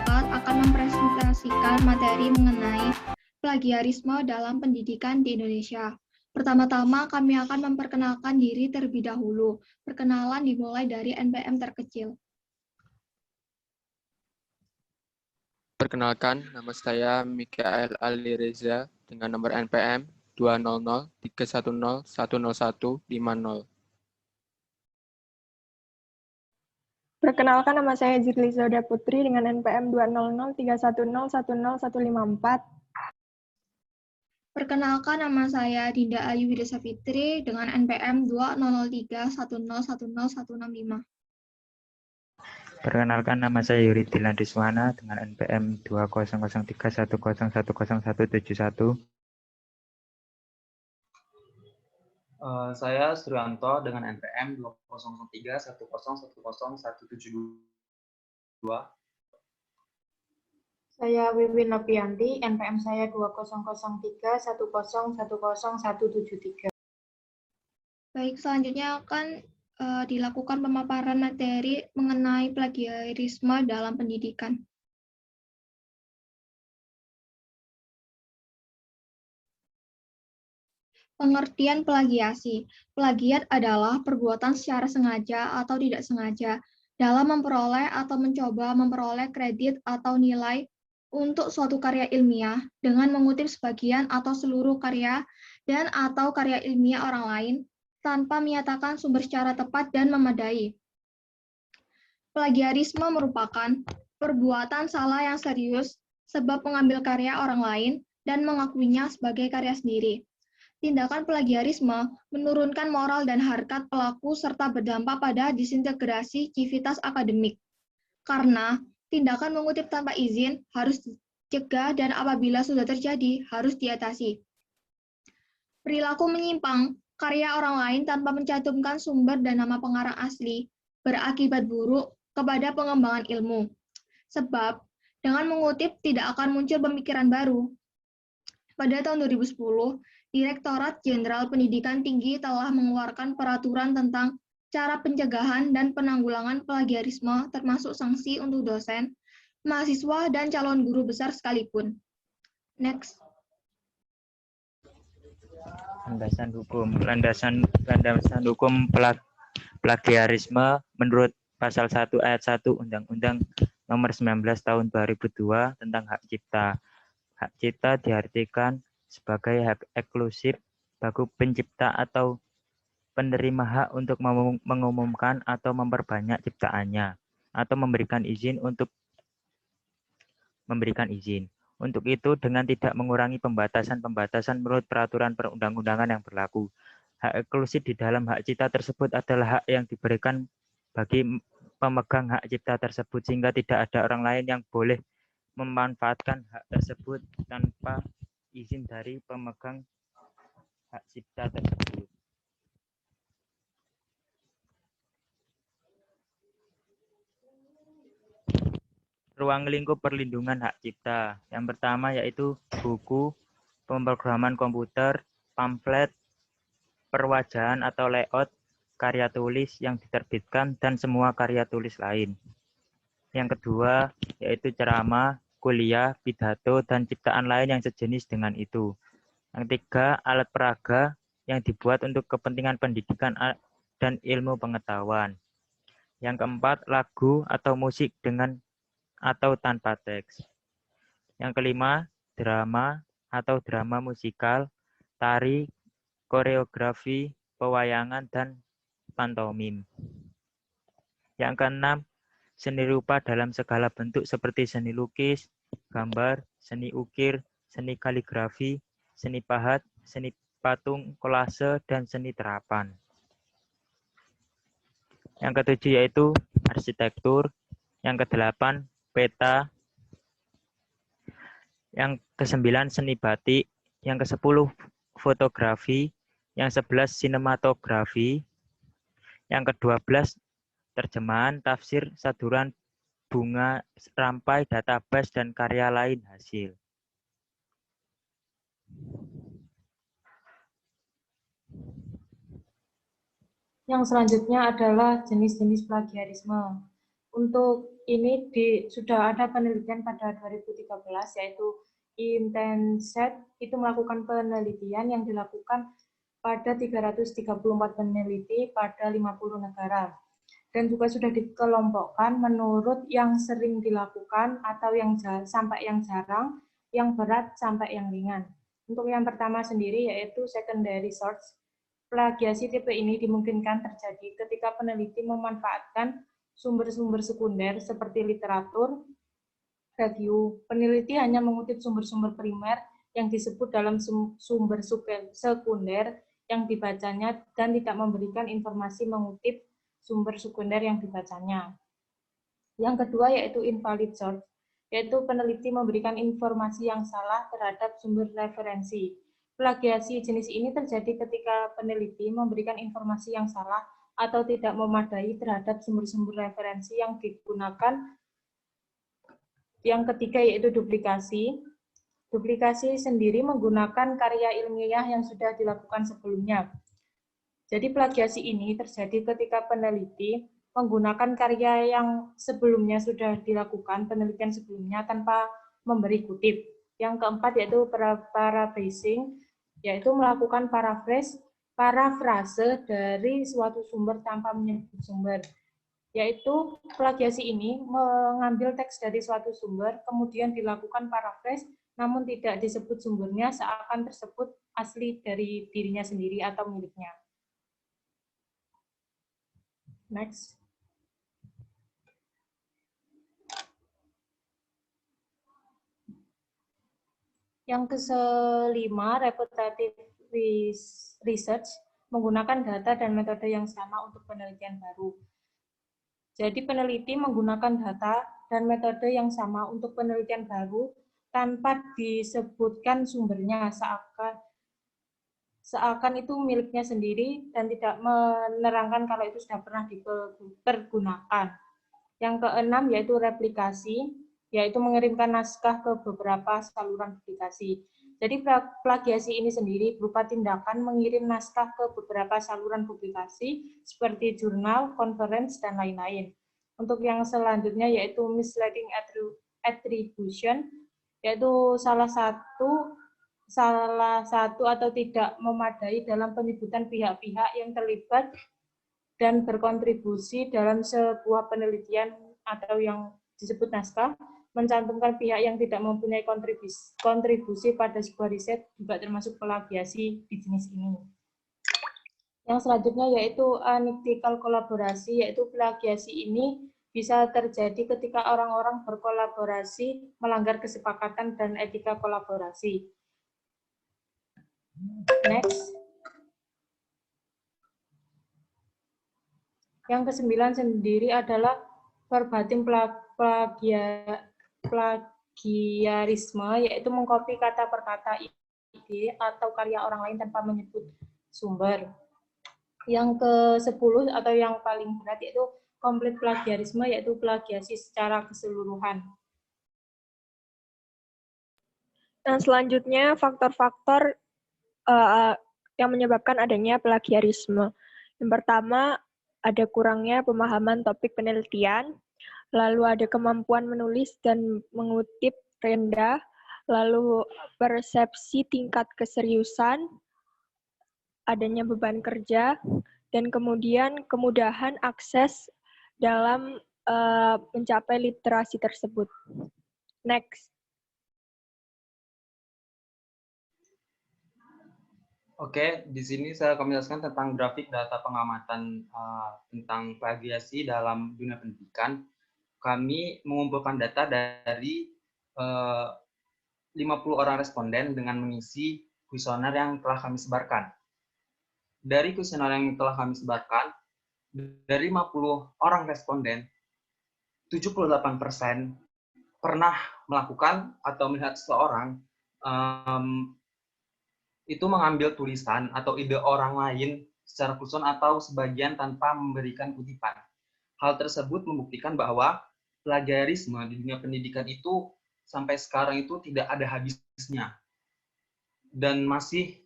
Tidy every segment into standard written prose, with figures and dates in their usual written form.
sepakat akan mempresentasikan materi mengenai plagiarisme dalam pendidikan di Indonesia. Pertama-tama kami akan memperkenalkan diri terlebih dahulu. Perkenalan dimulai dari NPM terkecil. Perkenalkan, nama saya Mikael Ali Reza dengan nomor NPM 200310150. Perkenalkan, nama saya Jirli Zauda Putri dengan NPM 20031010154. Perkenalkan, nama saya Dinda Ayu Widya Fitri dengan NPM 20031010165. Perkenalkan, nama saya Yuri Dilan Riswana dengan NPM 20031010171. Saya Suryanto dengan NPM 20031010172. Saya Wiwin Nopianti, NPM saya 2003101010173. Baik, selanjutnya akan dilakukan pemaparan materi mengenai plagiarisme dalam pendidikan. Pengertian plagiasi. Plagiat adalah perbuatan secara sengaja atau tidak sengaja dalam memperoleh atau mencoba memperoleh kredit atau nilai untuk suatu karya ilmiah dengan mengutip sebagian atau seluruh karya dan atau karya ilmiah orang lain tanpa menyatakan sumber secara tepat dan memadai. Plagiarisme merupakan perbuatan salah yang serius sebab mengambil karya orang lain dan mengakuinya sebagai karya sendiri. Tindakan plagiarisme menurunkan moral dan harkat pelaku serta berdampak pada disintegrasi civitas akademik. Karena tindakan mengutip tanpa izin harus dicegah dan apabila sudah terjadi harus diatasi. Perilaku menyimpang karya orang lain tanpa mencantumkan sumber dan nama pengarang asli berakibat buruk kepada pengembangan ilmu. Sebab dengan mengutip tidak akan muncul pemikiran baru. Pada tahun 2010, Direktorat Jenderal Pendidikan Tinggi telah mengeluarkan peraturan tentang cara pencegahan dan penanggulangan plagiarisme termasuk sanksi untuk dosen, mahasiswa, dan calon guru besar sekalipun. Next. Landasan hukum plagiarisme menurut pasal 1 ayat 1 Undang-Undang Nomor 19 Tahun 2002 tentang hak cipta. Hak cipta diartikan sebagai hak eksklusif bagi pencipta atau penerima hak untuk mengumumkan atau memperbanyak ciptaannya atau memberikan izin untuk memberikan izin. Untuk itu, dengan tidak mengurangi pembatasan-pembatasan menurut peraturan perundang-undangan yang berlaku. Hak eksklusif di dalam hak cipta tersebut adalah hak yang diberikan bagi pemegang hak cipta tersebut, sehingga tidak ada orang lain yang boleh memanfaatkan hak tersebut tanpa izin dari pemegang hak cipta tersebut. Ruang lingkup perlindungan hak cipta. Yang pertama yaitu buku, pemrograman komputer, pamflet, perwajahan atau layout, karya tulis yang diterbitkan, dan semua karya tulis lain. Yang kedua yaitu ceramah, kuliah, pidato, dan ciptaan lain yang sejenis dengan itu. Yang ketiga, alat peraga yang dibuat untuk kepentingan pendidikan dan ilmu pengetahuan. Yang keempat, lagu atau musik dengan atau tanpa teks. Yang kelima, drama atau drama musikal, tari, koreografi, pewayangan, dan pantomim. Yang keenam, seni rupa dalam segala bentuk seperti seni lukis, gambar, seni ukir, seni kaligrafi, seni pahat, seni patung, kolase, dan seni terapan. Yang ketujuh yaitu arsitektur. Yang kedelapan, peta. Yang kesembilan, seni batik. Yang kesepuluh, fotografi. Yang 11, sinematografi. Yang ke-12, terjemahan, tafsir, saduran, bunga, rampai, database, dan karya lain hasil. Yang selanjutnya adalah jenis-jenis plagiarisme. Untuk ini sudah ada penelitian pada 2013, yaitu Intenset itu melakukan penelitian yang dilakukan pada 334 peneliti pada 50 negara. Dan juga sudah dikelompokkan menurut yang sering dilakukan atau yang sampai yang jarang, yang berat sampai yang ringan. Untuk yang pertama sendiri yaitu secondary source. Plagiasi tipe ini dimungkinkan terjadi ketika peneliti memanfaatkan sumber-sumber sekunder seperti literatur, review. Peneliti hanya mengutip sumber-sumber primer yang disebut dalam sumber sekunder yang dibacanya dan tidak memberikan informasi mengutip sumber sekunder yang dibacanya. Yang kedua yaitu invalid source, yaitu peneliti memberikan informasi yang salah terhadap sumber referensi. Plagiasi jenis ini terjadi ketika peneliti memberikan informasi yang salah atau tidak memadai terhadap sumber-sumber referensi yang digunakan. Yang ketiga yaitu duplikasi. Duplikasi sendiri menggunakan karya ilmiah yang sudah dilakukan sebelumnya. Jadi plagiasi ini terjadi ketika peneliti menggunakan karya yang sebelumnya sudah dilakukan, penelitian sebelumnya tanpa memberi kutip. Yang keempat yaitu paraphrasing, yaitu melakukan parafrase dari suatu sumber tanpa menyebut sumber. Yaitu plagiasi ini mengambil teks dari suatu sumber, kemudian dilakukan paraphrase, namun tidak disebut sumbernya, seakan tersebut asli dari dirinya sendiri atau miliknya. Next. Yang kelima, repetitive research, menggunakan data dan metode yang sama untuk penelitian baru. Jadi peneliti menggunakan data dan metode yang sama untuk penelitian baru tanpa disebutkan sumbernya, seakan itu miliknya sendiri dan tidak menerangkan kalau itu sudah pernah dipergunakan. Yang keenam yaitu replikasi, yaitu mengirimkan naskah ke beberapa saluran publikasi. Jadi plagiasi ini sendiri berupa tindakan mengirim naskah ke beberapa saluran publikasi seperti jurnal, conference, dan lain-lain. Untuk yang selanjutnya yaitu misleading attribution, yaitu salah satu atau tidak memadai dalam penyebutan pihak-pihak yang terlibat dan berkontribusi dalam sebuah penelitian atau yang disebut naskah, mencantumkan pihak yang tidak mempunyai kontribusi pada sebuah riset juga termasuk plagiasi di jenis ini. Yang selanjutnya yaitu unethical kolaborasi, yaitu plagiasi ini bisa terjadi ketika orang-orang berkolaborasi melanggar kesepakatan dan etika kolaborasi. Next. Yang kesembilan sendiri adalah verbatim plagiarisme, yaitu mengcopy kata per kata ide atau karya orang lain tanpa menyebut sumber. Yang ke-10 atau yang paling berat yaitu complete plagiarisme, yaitu plagiasi secara keseluruhan. Dan selanjutnya faktor-faktor yang menyebabkan adanya plagiarisme. Yang pertama, ada kurangnya pemahaman topik penelitian, lalu ada kemampuan menulis dan mengutip rendah, lalu persepsi tingkat keseriusan, adanya beban kerja, dan kemudian kemudahan akses dalam mencapai literasi tersebut. Next. Oke, di sini saya akan menjelaskan tentang grafik data pengamatan tentang plagiasi dalam dunia pendidikan. Kami mengumpulkan data dari 50 orang responden dengan mengisi kuesioner yang telah kami sebarkan. Dari kuesioner yang telah kami sebarkan, dari 50 orang responden, 78% pernah melakukan atau melihat seseorang itu mengambil tulisan atau ide orang lain secara khusus atau sebagian tanpa memberikan kutipan. Hal tersebut membuktikan bahwa plagiarisme di dunia pendidikan itu sampai sekarang itu tidak ada habisnya dan masih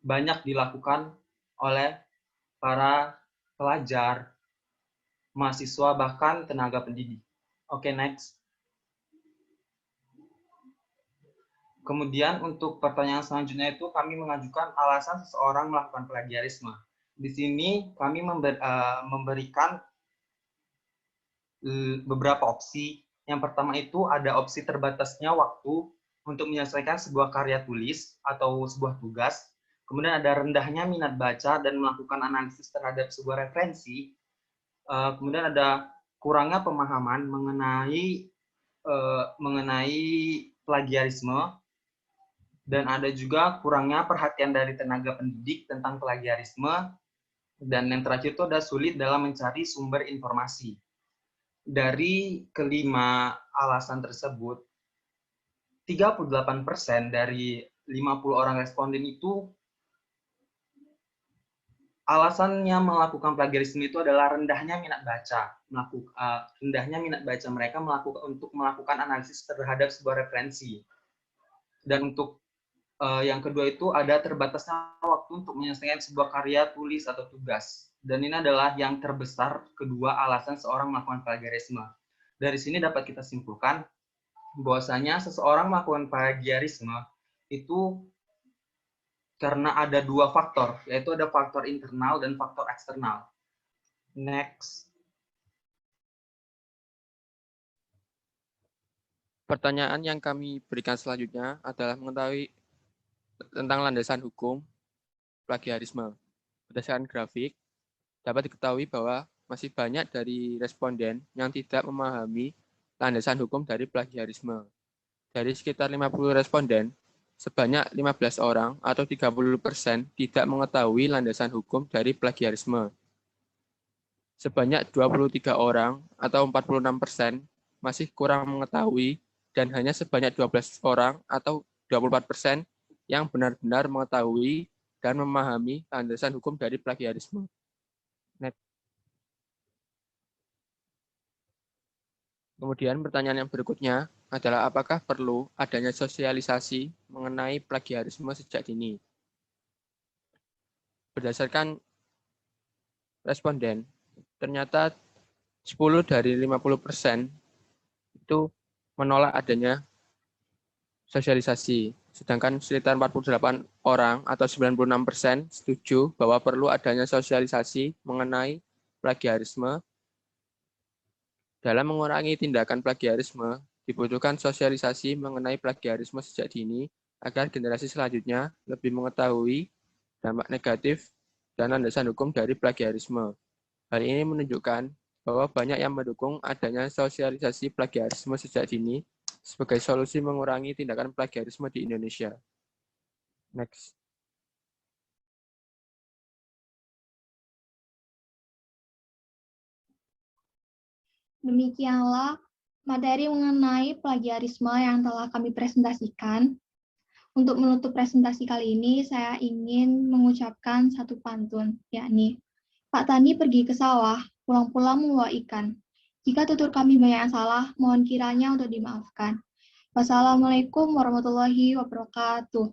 banyak dilakukan oleh para pelajar, mahasiswa, bahkan tenaga pendidik. Oke, next. Kemudian untuk pertanyaan selanjutnya itu kami mengajukan alasan seseorang melakukan plagiarisme. Di sini kami memberikan beberapa opsi. Yang pertama itu ada opsi terbatasnya waktu untuk menyelesaikan sebuah karya tulis atau sebuah tugas. Kemudian ada rendahnya minat baca dan melakukan analisis terhadap sebuah referensi. Kemudian ada kurangnya pemahaman mengenai plagiarisme. Dan ada juga kurangnya perhatian dari tenaga pendidik tentang plagiarisme. Dan yang terakhir itu ada sulit dalam mencari sumber informasi. Dari kelima alasan tersebut, 38% dari 50 orang responden itu alasannya melakukan plagiarisme itu adalah rendahnya minat baca. Rendahnya minat baca mereka untuk melakukan analisis terhadap sebuah referensi. Dan untuk yang kedua itu ada terbatasnya waktu untuk menyelesaikan sebuah karya tulis atau tugas. Dan ini adalah yang terbesar kedua alasan seorang melakukan plagiarisme. Dari sini dapat kita simpulkan bahwasanya seseorang melakukan plagiarisme itu karena ada dua faktor, yaitu ada faktor internal dan faktor eksternal. Next. Pertanyaan yang kami berikan selanjutnya adalah mengetahui tentang landasan hukum plagiarisme. Berdasarkan grafik, dapat diketahui bahwa masih banyak dari responden yang tidak memahami landasan hukum dari plagiarisme. Dari sekitar 50 responden, sebanyak 15 orang atau 30% tidak mengetahui landasan hukum dari plagiarisme. Sebanyak 23 orang atau 46% masih kurang mengetahui dan hanya sebanyak 12 orang atau 24% yang benar-benar mengetahui dan memahami landasan hukum dari plagiarisme. Next. Kemudian pertanyaan yang berikutnya adalah apakah perlu adanya sosialisasi mengenai plagiarisme sejak dini? Berdasarkan responden, ternyata 10 dari 50% itu menolak adanya sosialisasi. Sedangkan sekitar 48 orang atau 96% setuju bahwa perlu adanya sosialisasi mengenai plagiarisme. Dalam mengurangi tindakan plagiarisme, dibutuhkan sosialisasi mengenai plagiarisme sejak dini agar generasi selanjutnya lebih mengetahui dampak negatif dan landasan hukum dari plagiarisme. Hal ini menunjukkan bahwa banyak yang mendukung adanya sosialisasi plagiarisme sejak dini sebagai solusi mengurangi tindakan plagiarisme di Indonesia. Next. Demikianlah materi mengenai plagiarisme yang telah kami presentasikan. Untuk menutup presentasi kali ini, saya ingin mengucapkan satu pantun, yakni, Pak Tani pergi ke sawah, pulang-pulang membawa ikan. Jika tutur kami banyak yang salah, mohon kiranya untuk dimaafkan. Wassalamualaikum warahmatullahi wabarakatuh.